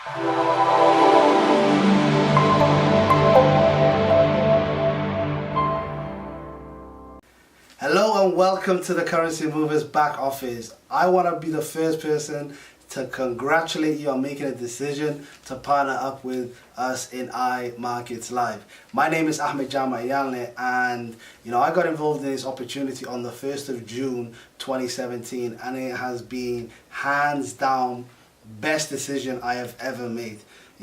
Hello and welcome to the Currency Movers back office. I want to be the first person to congratulate you on making a decision to partner up with us in iMarkets Live. My name is Ahmed Jama Iyanle, and I got involved in this opportunity on the 1st of June 2017, and it has been hands down best decision I have ever made.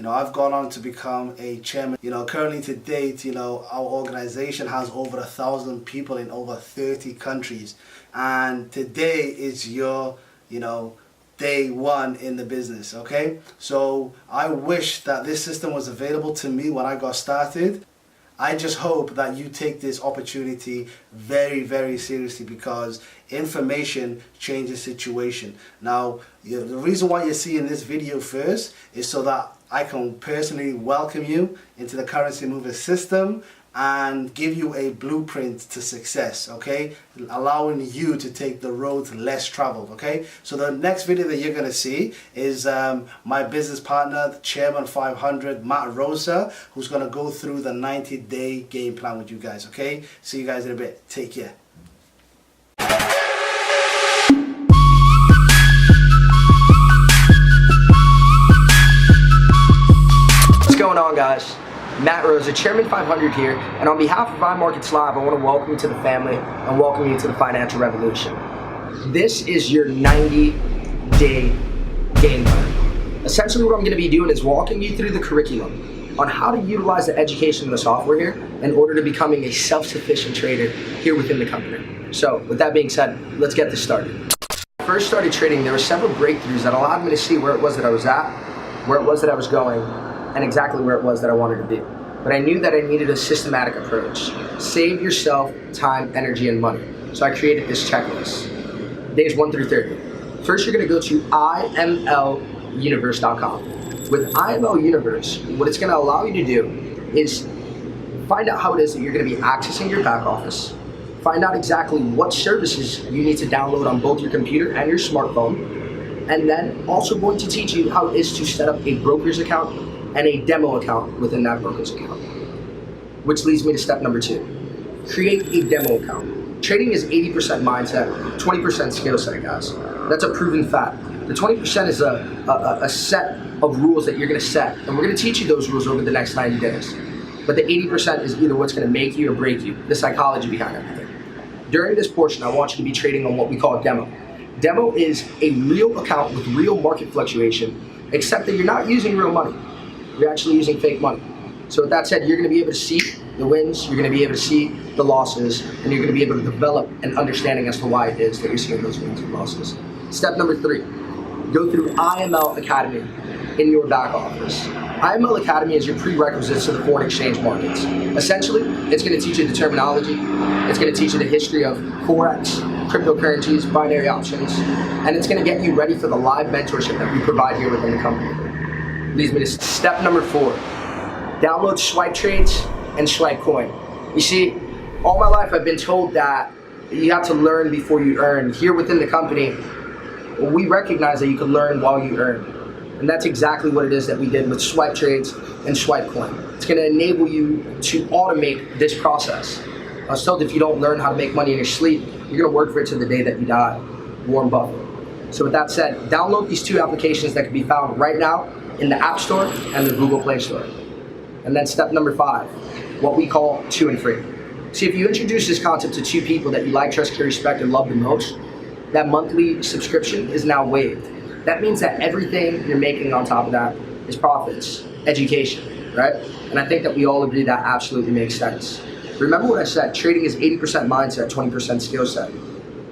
I've gone on to become a chairman. Currently to date, our organization has over 1,000 people in over 30 countries. And today is your, day one in the business, okay? So I wish that this system was available to me when I got started. I just hope that you take this opportunity very, very seriously, because information changes situation. Now, the reason why you're seeing this video first is so that I can personally welcome you into the Currency Movers system and give you a blueprint to success, okay? Allowing you to take the road less traveled, okay? So the next video that you're gonna see is my business partner, the Chairman 500, Matt Rosa, who's gonna go through the 90-day game plan with you guys, okay? See you guys in a bit. Take care. What's going on, guys? Matt Rosa, Chairman 500 here, and on behalf of iMarkets Live, I want to welcome you to the family and welcome you to the financial revolution. This is your 90-day game plan. Essentially what I'm going to be doing is walking you through the curriculum on how to utilize the education and the software here in order to becoming a self-sufficient trader here within the company. So with that being said, let's get this started. When I first started trading, there were several breakthroughs that allowed me to see where it was that I was at, where it was that I was going, and exactly where it was that I wanted to be. But I knew that I needed a systematic approach. Save yourself time, energy, and money. So I created this checklist. Days 1 through 30. First, you're gonna go to imluniverse.com. With IML Universe, what it's gonna allow you to do is find out how it is that you're gonna be accessing your back office, find out exactly what services you need to download on both your computer and your smartphone, and then also going to teach you how it is to set up a broker's account and a demo account within that broker's account. Which leads me to step number 2. Create a demo account. Trading is 80% mindset, 20% skill set, guys. That's a proven fact. The 20% is a set of rules that you're gonna set, and we're gonna teach you those rules over the next 90 days. But the 80% is either what's gonna make you or break you, the psychology behind everything. During this portion, I want you to be trading on what we call a demo. Demo is a real account with real market fluctuation, except that you're not using real money. You're actually using fake money. So with that said, you're gonna be able to see the wins, you're gonna be able to see the losses, and you're gonna be able to develop an understanding as to why it is that you're seeing those wins and losses. Step number 3, go through IML Academy in your back office. IML Academy is your prerequisites to the foreign exchange markets. Essentially, it's gonna teach you the terminology, it's gonna teach you the history of Forex, cryptocurrencies, binary options, and it's gonna get you ready for the live mentorship that we provide here within the company. Leads me to step number 4. Download Swipe Trades and Swipe Coin. You see, all my life I've been told that you have to learn before you earn. Here within the company, we recognize that you can learn while you earn. And that's exactly what it is that we did with Swipe Trades and Swipe Coin. It's gonna enable you to automate this process. I was told if you don't learn how to make money in your sleep, you're gonna work for it to the day that you die. Warren Buffett. So with that said, download these 2 applications that can be found right now in the App Store and the Google Play Store. And then step number 5, what we call 2 and free. See, if you introduce this concept to 2 people that you like, trust, care, respect, and love the most, that monthly subscription is now waived. That means that everything you're making on top of that is profits, education, right? And I think that we all agree that absolutely makes sense. Remember what I said, trading is 80% mindset, 20% skill set.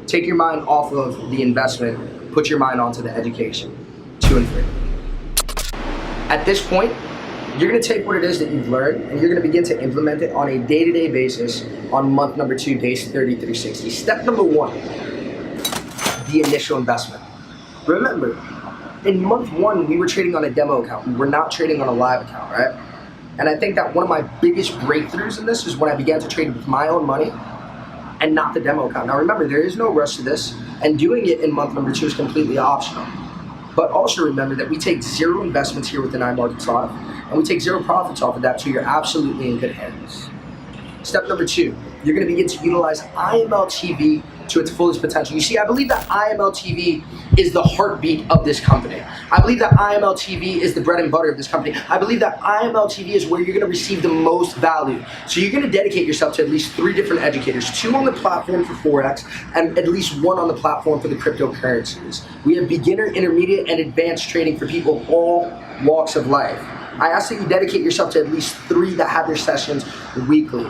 Take your mind off of the investment, put your mind onto the education. 2 and free. At this point, you're gonna take what it is that you've learned and you're gonna begin to implement it on a day-to-day basis on month number 2, days 30 through 60. Step number 1, the initial investment. Remember, in month 1, we were trading on a demo account. We were not trading on a live account, right? And I think that one of my biggest breakthroughs in this is when I began to trade with my own money and not the demo account. Now remember, there is no rush to this, and doing it in month number 2 is completely optional. But also remember that we take zero investments here within iMarkets Live, and we take zero profits off of that, so you're absolutely in good hands. Step number 2, you're going to begin to utilize IML TV to its fullest potential. You see, I believe that IML TV is the heartbeat of this company. I believe that IML TV is the bread and butter of this company. I believe that IML TV is where you're going to receive the most value. So you're going to dedicate yourself to at least 3 different educators, 2 on the platform for Forex, and at least 1 on the platform for the cryptocurrencies. We have beginner, intermediate, and advanced trading for people of all walks of life. I ask that you dedicate yourself to at least 3 that have their sessions weekly.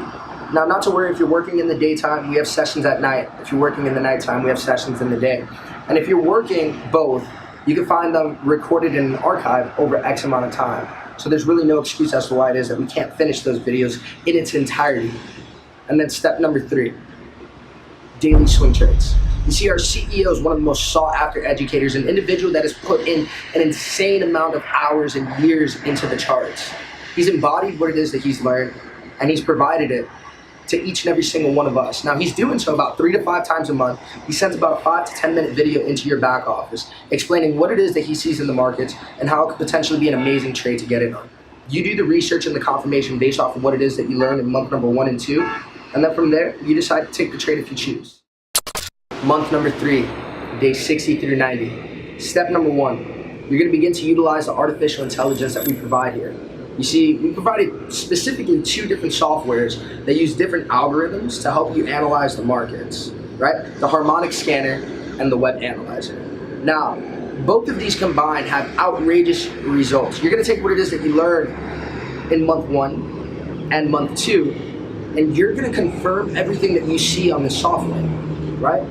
Now, not to worry, if you're working in the daytime, we have sessions at night. If you're working in the nighttime, we have sessions in the day. And if you're working both, you can find them recorded in an archive over X amount of time. So there's really no excuse as to why it is that we can't finish those videos in its entirety. And then step number 3, daily swing trades. You see, our CEO is one of the most sought after educators, an individual that has put in an insane amount of hours and years into the charts. He's embodied what it is that he's learned, and he's provided it to each and every single one of us. Now, he's doing so about 3 to 5 times a month. He sends about a 5 to 10 minute video into your back office explaining what it is that he sees in the markets and how it could potentially be an amazing trade to get in on. You do the research and the confirmation based off of what it is that you learned in month number 1 and 2, and then from there, you decide to take the trade if you choose. Month number 3, day 60 through 90. Step number 1, you're gonna begin to utilize the artificial intelligence that we provide here. You see, we provided specifically 2 different softwares that use different algorithms to help you analyze the markets, right? The Harmonic Scanner and the Web Analyzer. Now, both of these combined have outrageous results. You're gonna take what it is that you learned in month 1 and month 2, and you're gonna confirm everything that you see on the software, right?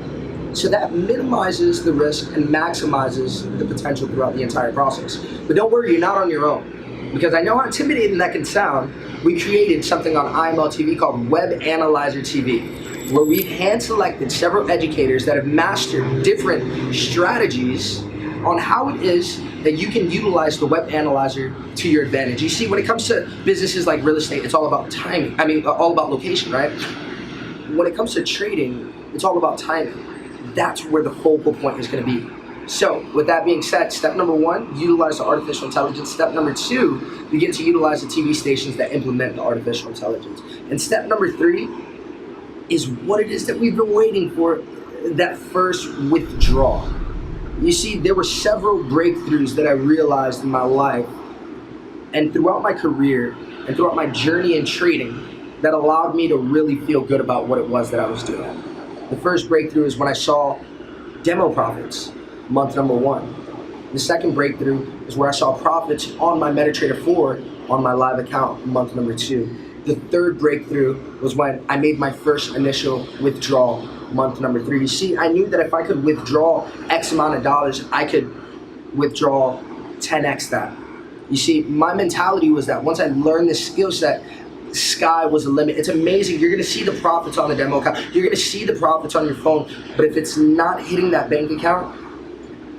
So that minimizes the risk and maximizes the potential throughout the entire process. But don't worry, you're not on your own. Because I know how intimidating that can sound, we created something on IML TV called Web Analyzer TV, where we've hand-selected several educators that have mastered different strategies on how it is that you can utilize the Web Analyzer to your advantage. You see, when it comes to businesses like real estate, it's all about timing. All about location, right? When it comes to trading, it's all about timing. That's where the focal point is going to be. So, with that being said, step number 1, utilize the artificial intelligence. Step number 2, begin to utilize the TV stations that implement the artificial intelligence. And step number 3 is what it is that we've been waiting for, that first withdrawal. You see, there were several breakthroughs that I realized in my life and throughout my career and throughout my journey in trading that allowed me to really feel good about what it was that I was doing. The first breakthrough is when I saw demo profits. Month number 1. The second breakthrough is where I saw profits on my MetaTrader 4 on my live account, month number 2. The third breakthrough was when I made my first initial withdrawal, month number 3. You see, I knew that if I could withdraw X amount of dollars, I could withdraw 10x that. You see, my mentality was that once I learned this skill set, sky was the limit. It's amazing. You're going to see the profits on the demo account. You're going to see the profits on your phone. But if it's not hitting that bank account,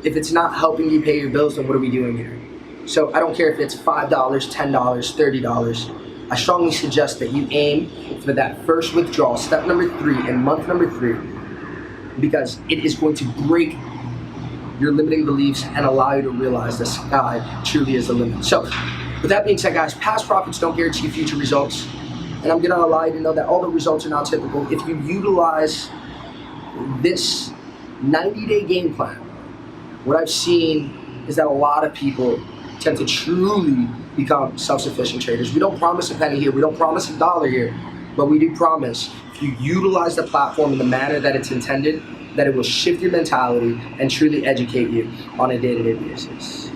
if it's not helping you pay your bills, then what are we doing here? So I don't care if it's $5, $10, $30. I strongly suggest that you aim for that first withdrawal, step number 3 and month number 3, because it is going to break your limiting beliefs and allow you to realize the sky truly is the limit. So with that being said, guys, past profits don't guarantee future results. And I'm going to allow you to know that all the results are not typical. If you utilize this 90-day game plan, what I've seen is that a lot of people tend to truly become self-sufficient traders. We don't promise a penny here, we don't promise a dollar here, but we do promise if you utilize the platform in the manner that it's intended, that it will shift your mentality and truly educate you on a day-to-day basis.